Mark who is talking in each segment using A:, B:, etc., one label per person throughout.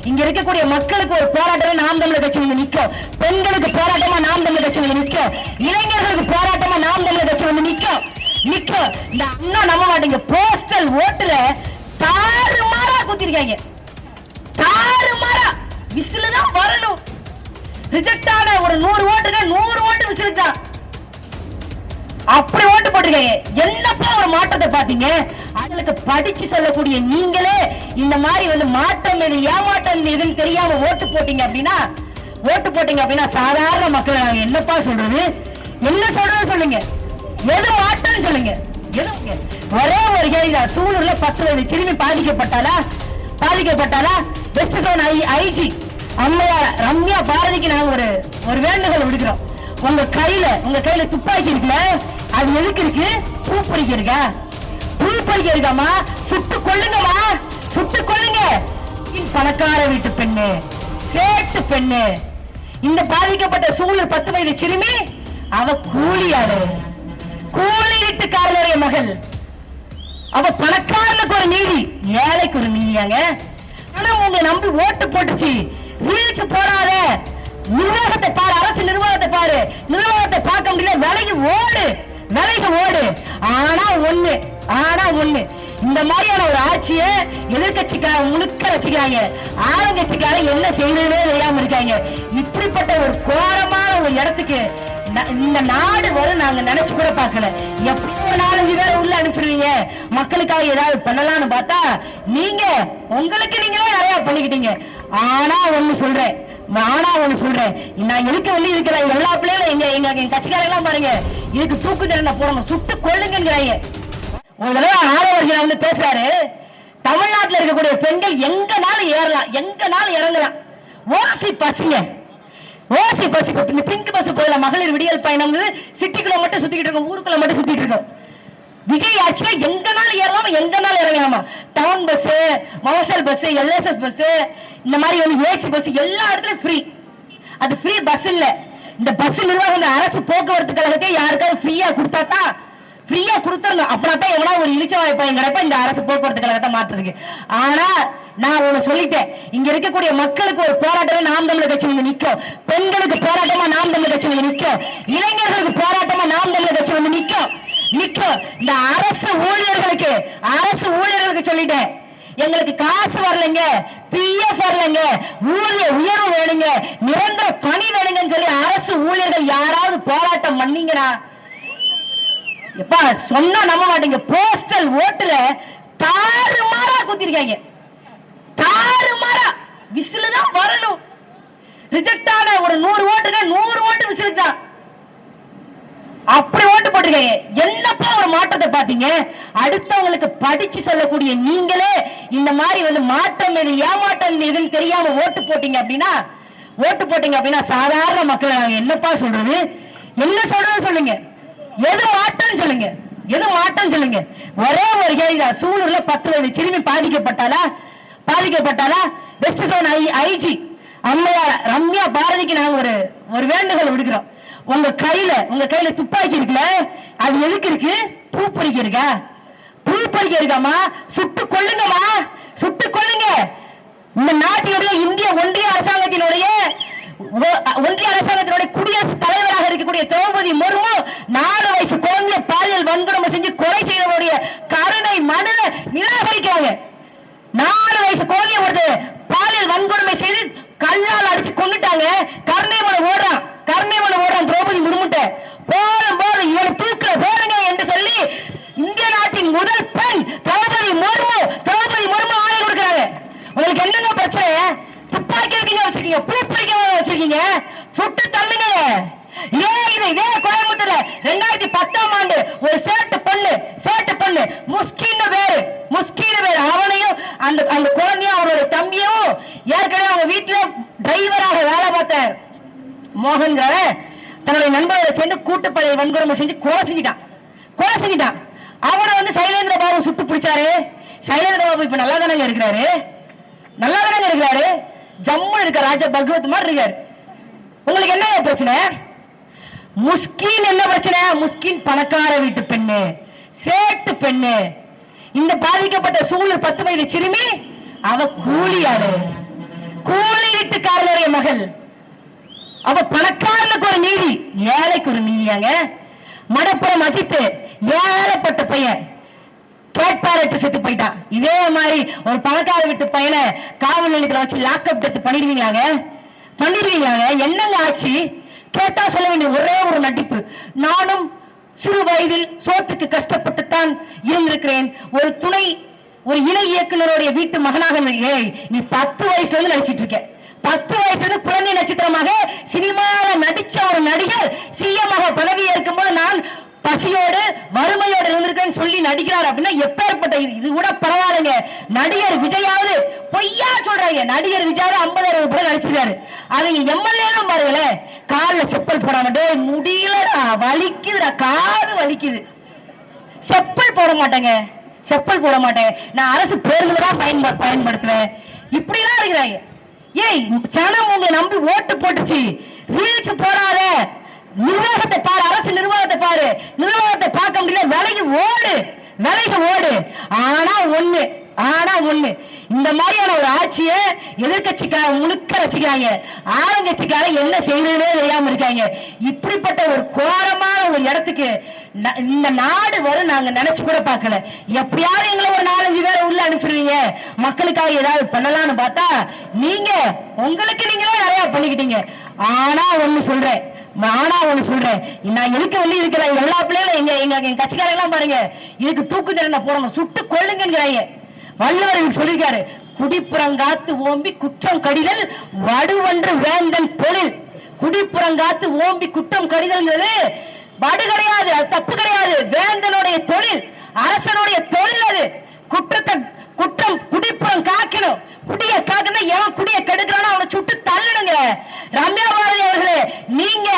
A: இங்க இருக்கக்கூடிய மக்களுக்கு ஒரு போராட்டமா நாம் தமிழர் கட்சி வந்து நிற்கும். பெண்களுக்கு போராட்டமா நாம் தமிழர் கட்சி வந்து நிற்கும். இளைஞர்களுக்கு போராட்டமா நாம் தமிழர் கட்சி வந்து நிற்கும். இந்த அண்ணா நம்ப மாட்டீங்க, போஸ்டல் ஓட்டுல தாறுமாறா குத்திருக்காங்க. தாறுமாறா விசில தான் வரணும். ரிஜெக்ட் ஆன ஒரு 100 ஓட்டுங்க, 100 ஓட்டு விசில் தான். அப்படி ஓட்டு போட்டிருக்காங்க. என்னப்பா ஒரு மாற்றத்தை பாத்தீங்க? அதுக்கு படிச்சு சொல்லக்கூடிய நீங்களே இந்த மாதிரி வந்து மாற்றம் எது ஏமாற்றம் எதுன்னு தெரியாம ஓட்டு போட்டீங்க அப்படின்னா சாதாரண மக்களை நாங்க என்னப்பா சொல்றது? என்ன சொல்றது சொல்லுங்க? எது மாற்றம் சொல்லுங்க? எது? ஒரே ஒரு கேள்விதான். சூலூர்ல 10 வயது சிறுமி பாதிக்கப்பட்டாலா? வெஸ்ட் ஜோன் ஐஜி அம்மையார் ரம்யா பாரதிக்கு நாங்க ஒரு வேண்டுகோள் விடுக்கிறோம். உங்க கையில துப்பாக்கி இருக்குல்ல, அது எதுக்கு இருக்கு? பூ பறிக்க இருக்காமா? சுட்டு கொள்ளுங்க. பணக்கார வீட்டு பெண்ணு, சேட்டு பெண்ணு, இந்த பாதிக்கப்பட்ட சூழல் 10 வயது சிறுமி, அவ கூலி வீட்டுக்காரனுடைய மகள். அவ பணக்காரனுக்கு ஒரு நீதி, ஏழைக்கு ஒரு நீதியாங்க. ஆனா உங்க நம்பி ஓட்டு போட்டுச்சு. ரீல்ஸ் போடாத, நிர்வாகத்தை பாரு, அரசு நிர்வாகத்தை பாரு. நிர்வாகத்தை பார்க்க முடியல, விலகி ஓடு. ஆனா ஒண்ணு, இந்த மாதிரியான ஒரு ஆட்சியை எதிர்கட்சிக்காரங்க முழுக்க ரசிக்கிறாங்க. ஆளுங்கட்சிக்காரங்க என்ன செய்யறதே தெரியாம இருக்காங்க. இப்படிப்பட்ட ஒரு கோரமான ஒரு இடத்துக்கு இந்த நாடு வரும் நாங்க நினைச்சு கூட பார்க்கல. எப்படி ஒரு 4-5 பேர் உள்ள அனுப்பிடுவீங்க, மக்களுக்காக ஏதாவது பண்ணலாம்னு பார்த்தா உங்களுக்கு நீங்களே நிறைய பண்ணிக்கிட்டீங்க. ஆனா ஒண்ணு சொல்றேன், நான் எதுக்கு வந்து இருக்கிற எல்லா பிள்ளைகளும் எங்க கட்சிக்காரங்க எல்லாம் பாருங்க, இதுக்கு தூக்கு தண்டனை போடணும், சுட்டு கொள்ளுங்கிறாங்க. ஒரு தடவை ஆதவர்கள் வந்து பேசுறாரு, தமிழ்நாட்டில் இருக்கக்கூடிய பெண்கள் எங்கனாலும் ஏறலாம், எங்கனாலும் இறங்கலாம். ஓசி பஸ் இந்த பிங்க் பஸ் போயில மகளிர் விடியல் பயணம் சிட்டிக்குள்ள மட்டும் சுத்திக்கிட்டு இருக்கோம், ஊருக்குள்ள மட்டும் சுத்திட்டு இருக்கோம். விஜய் ஆட்சியில எங்கனாலும் ஏறலாமா, எங்கனாலும் இறங்கலாமா. டவுன் பஸ், மோசல் பஸ், எல்எஸ்எஸ் பஸ், இந்த மாதிரி வந்து ஏசி பஸ் எல்லா இடத்துலயும் ஃப்ரீ. அது ஃப்ரீ பஸ் இல்ல. இந்த பஸ் நிர்வாகம் அரசு போக்குவரத்து கழகத்தை யாருக்காவது ஃப்ரீயா கொடுத்தாங்க அப்படின்னா எவனா ஒரு இழிச்ச வாய்ப்பாங்க கிடைப்பா இந்த அரசு போக்குவரத்து கழகத்தை மாற்றுறதுக்கு. ஆனா நான் ஒண்ணு சொல்லிட்டேன், இங்க இருக்கக்கூடிய மக்களுக்கு ஒரு போராட்டமா நாம் தமிழர் கட்சி வந்து நிற்கும். பெண்களுக்கு போராட்டமா நாம் தமிழர் கட்சி வந்து நிற்கும். இளைஞர்களுக்கு போராட்டமா நாம் தமிழர் கட்சி வந்து நிற்கும். இந்த அரசு ஊழியர்களுக்கு சொல்லிட்டேன், எங்களுக்கு காசு வரலைங்க, பிஎஃப் வரலைங்க, ஊழிய உயர்வு வேணுங்க, நிரந்தர பணி வேணுங்கன்னு சொல்லி அரசு ஊழியர்கள் யாராவது போராட்டம் பண்ணீங்கன்னா எப்பா சொன்னா நம்ப மாட்டீங்க, போஸ்டல் ஓட்டுல தாறுமாறா குத்திருக்காங்க. தாறுமாறா விசில தான் வரணும். ரிஜெக்ட் ஆன ஒரு 100 ஓட்டுங்க, 100 ஓட்டு விசில் தான். அப்படி ஓட்டு போட்டிருக்காங்க. என்னப்பா ஒரு மாற்றத்தை பாத்தீங்க? அடுத்தவங்களுக்கு படிச்சு சொல்லக்கூடிய நீங்களே இந்த மாதிரி வந்து மாற்றம் எது ஏமாற்றம் எதுன்னு தெரியாம ஓட்டு போட்டீங்க அப்படின்னா சாதாரண மக்களை நாங்க என்னப்பா சொல்றது? என்ன சொல்றது சொல்லுங்க? எது மாற்றம் சொல்லுங்க? ஒரே ஒரு கேள்விதான். சூலூர்ல 10 வயது சிறுமி பாதிக்கப்பட்டாலா? வெஸ்ட் ஜோன் ஐஜி அம்மையார் ரம்யா பாரதிக்கு நாங்க ஒரு வேண்டுகோள் விடுக்கிறோம். உங்க கையில துப்பாக்கி இருக்குல்ல, அது எதுக்கு இருக்கு? பூ பறிக்க இருக்காமா? சுட்டு கொள்ளுங்க. இந்த நாட்டினுடைய இந்திய ஒன்றிய அரசாங்கத்தினுடைய குடியரசுத் தலைவராக இருக்கக்கூடிய திரௌபதி முர்மு 4 வயசு குழந்தைய பாலியல் வன்கொடுமை செஞ்சு கொலை செய்தவருடைய கருணை மனு நிராகரிக்கிறாங்க. 4 வயசு குழந்தைய ஒரு பாலியல் வன்கொடுமை செய்து கல்லால் அடிச்சு கொண்டுட்டாங்க. கருணை மனு ஓடுறான் திரௌபதி முர்முட்ட. போது இவனை தூக்கல போடுங்க என்று சொல்லி இந்திய நாட்டின் முதல் பெண் திரௌபதி முர்மு ஆணையம் கொடுக்கிறாங்க. உங்களுக்கு என்னங்க பிரச்சனை? துப்பாக்கி வச்சிருக்கீங்க, பூ பறிக்க வச்சிருக்கீங்க, சுட்டு தள்ளுங்க. இதே கோயம்புத்தூர்ல 2010ஆம் ஆண்டு ஒரு சேட்டு பொண்ணு முஸ்கின் பேரு அவனையும் அந்த குழந்தையும் அவரோட தம்பியும் ஏற்கனவே அவங்க வீட்டுல டிரைவராக வேலை பார்த்த மோகன் தன்னுடைய நண்பர்களை சேர்ந்து கூட்டுப்பாளைய வன்கொடுமை செஞ்சு கொலை செஞ்சிட்டான். அவனை வந்து சைலேந்திர பாபு சுட்டு பிடிச்சாரு. சைலேந்திர பாபு இப்ப நல்லா தானங்க இருக்கிறாரு, ஜம்மு இருக்க ராஜா பகவத் மாதிரி இருக்காரு. உங்களுக்கு என்ன பிரச்சனை? முஸ்கின் என்ன பிரச்சனை? முஸ்கின் பணக்கார வீட்டு பெண்ணு, சேட்டு பெண்ணு. இந்த பாதிக்கப்பட்ட சூழல் 10 வயது சிறுமி, அவ மகள். அவ பணக்காரனுக்கு ஒரு நீதி, ஏழைக்கு ஒரு நீதியாங்க. மடப்புறம் அஜித் ஏழைப்பட்ட பையன் கேட்பாரட்டு செத்து போயிட்டான். இதே மாதிரி ஒரு பணக்கார வீட்டு பையனை காவல் நிலையத்தில் வச்சு லாக்அப் டெத் பண்ணிடுவீங்களாங்க? பண்ணிடுவீங்களாங்க? என்னங்க ஆச்சு? கேட்டா சொல்ல வேண்டிய ஒரே ஒரு நடிப்பு. நானும் சிறு வயதில் சோத்துக்கு கஷ்டப்பட்டுத்தான் இருந்திருக்கிறேன். ஒரு இணை இயக்குனருடைய வீட்டு மகனாக நீ 10 வயசுல இருந்து நடிச்சிட்டு இருக்க. 10 வயசுல இருந்து குழந்தை நட்சத்திரமாக சினிமாவில் நடிச்ச ஒரு நடிகர் சிஎம் பதவி ஏற்கும்போது நான் பசியோடு வறுமையோடு இருந்திருக்கேன்னு சொல்லி நடிக்கிறார் அப்படின்னா எப்பேற்பட்ட இது கூட பரவாயில்லைங்க. நடிகர் விஜயாவது பொய்யா சொல்றாங்க. நடிகர் விஜயாவது 50-60 படம் நடிச்சிருக்காரு. அவங்க எம்எல்ஏ எல்லாம் பாருங்களேன், காலில் செப்பல் போடாம முடியலடா, வலிக்குதுடா, காது வலிக்குது, செப்பல் போட மாட்டேங்க, செப்பல் போட மாட்டேன், நான் அரசு பேருந்துல தான் பயன்படுத்துவேன், இப்படி எல்லாம் இருக்கிறாங்க. ஏய், ஜனம் உங்களை நம்பி ஓட்டு போட்டுச்சு, ரீல்ஸ் போடாத, நிர்வாகத்தை பாரு, அரசு நிர்வாகத்தை பாரு, நிர்வாகத்தை பார்க்க முடியல, விலகி ஓடு. ஆனா ஒண்ணு இந்த மாதிரியான ஒரு ஆட்சியை எதிர்கட்சிக்கார முழுக்க ரசிக்கிறாங்க. ஆளுங்கட்சிக்கார என்ன செய்யறதே தெரியாம இருக்காங்க. இப்படிப்பட்ட ஒரு கோரமான ஒரு இடத்துக்கு இந்த நாடு வரும் நாங்க நினைச்சு கூட பார்க்கல. எப்படியாவது எங்களை ஒரு 4-5 பேரை உள்ள அனுப்பிடுவீங்க, மக்களுக்காக ஏதாவது பண்ணலாம்னு பார்த்தா நீங்க உங்களுக்கு நீங்களே நிறைய பண்ணிக்கிட்டீங்க. ஆனா ஒண்ணு சொல்றேன், நான் எதுக்கு வெளியே இருக்கிற எல்லா பிள்ளைகளும் எங்க கட்சிக்காரங்க எல்லாம் பாருங்க, இதுக்கு தூக்கு தண்டனை போடணும், சுட்டு கொள்ளுங்கிறாங்க. வள்ளுவர் சொல்லிருக்காரு, குடிப்புறங்காத்து ஓம்பி குற்றம் கடிதல் வடுவன்று வேந்தன் தொழில். குடிப்புறங்காத்து ஓம்பி குற்றம் கடிதல்ங்கிறது வடு கிடையாது, அது தப்பு கிடையாது, வேந்தனுடைய தொழில், அரசனுடைய தொழில். அது குற்றம் குடிப்புறம் காக்கணும். குடிய காக்கணும், எவன் குடிய கெடுக்கிறானோ அவனை சுட்டு தள்ளணுங்க. ரம்யா பாரதி அவர்களே, நீங்க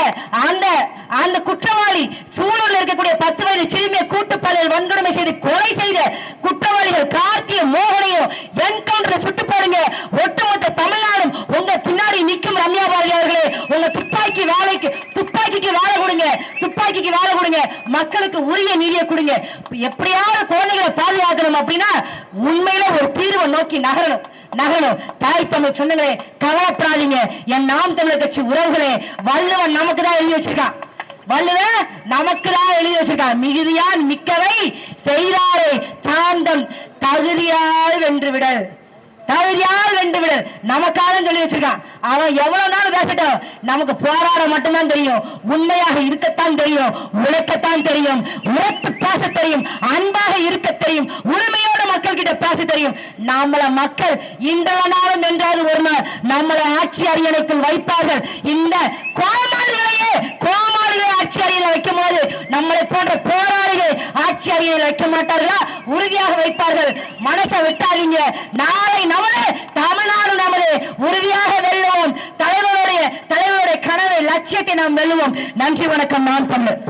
A: அந்த குற்றவாளி சூழலில் இருக்கக்கூடிய 10 வயது சிறுமியை கூட்டுப்பாளையில் வன்கொடுமை செய்து கொலை செய்த குற்றவாளிகள் கார்த்திய மோகனையும் என்கவுண்டர் சுட்டு போடுங்க. ஒட்டுமொத்த தமிழ்நாடும் உங்க பின்னாடி நிற்கும். ரம்யா பாரதி அவர்களே, உங்க துப்பாக்கிக்கு வேலை கொடுங்க, மக்களுக்கு உரிய நீதியை கொடுங்க. எப்படியாவது குழந்தைகளை பாதுகாக்கணும் அப்படின்னா உண்மையில ஒரு தீர்வை நோக்கி நகரணும். தாய் தமிழ் சொந்தங்களே, கவலைப்படாதீங்க. என் நாம் தமிழர் கட்சி உறவுகளே, வள்ளுவன் நமக்கு தான் எழுதி வச்சிருக்கான். மிகுதியான் மிக்கவை செய்தாரே தாந்தம் தகுதியால் வென்று விடல். நமக்காக சொல்லி வச்சிருக்கான். அவன் எவ்வளவு நாள் பேசட்டும், நமக்கு போராட மட்டும்தான் தெரியும், உண்மையாக இருக்கத்தான் தெரியும், உழைக்கத்தான் தெரியும், உழைத்து பேச தெரியும், அன்பாக இருக்க தெரியும், உரிமையோடு மக்கள் கிட்ட பேச தெரியும். நம்மள மக்கள் இன்றனாலும் என்றாவது ஒரு நாள் நம்மளை ஆட்சி அரியணைக்குள் வைப்பார்கள். இந்த கோமாளிகளை ஆட்சி அரியணை வைக்கும் போது நம்மளை போன்ற போராளிகள் ஆட்சி அரியணை வைக்க மாட்டார்களா? உறுதியாக வைப்பார்கள். மனசை விட்டாதீங்க. நாளை நமது தமிழ்நாடு நமது, உறுதியாக வெல்லுவோம். தலைவருடைய கனவை லட்சியத்தை நாம் வெல்லுவோம். நன்றி, வணக்கம். நான் தமிழர்.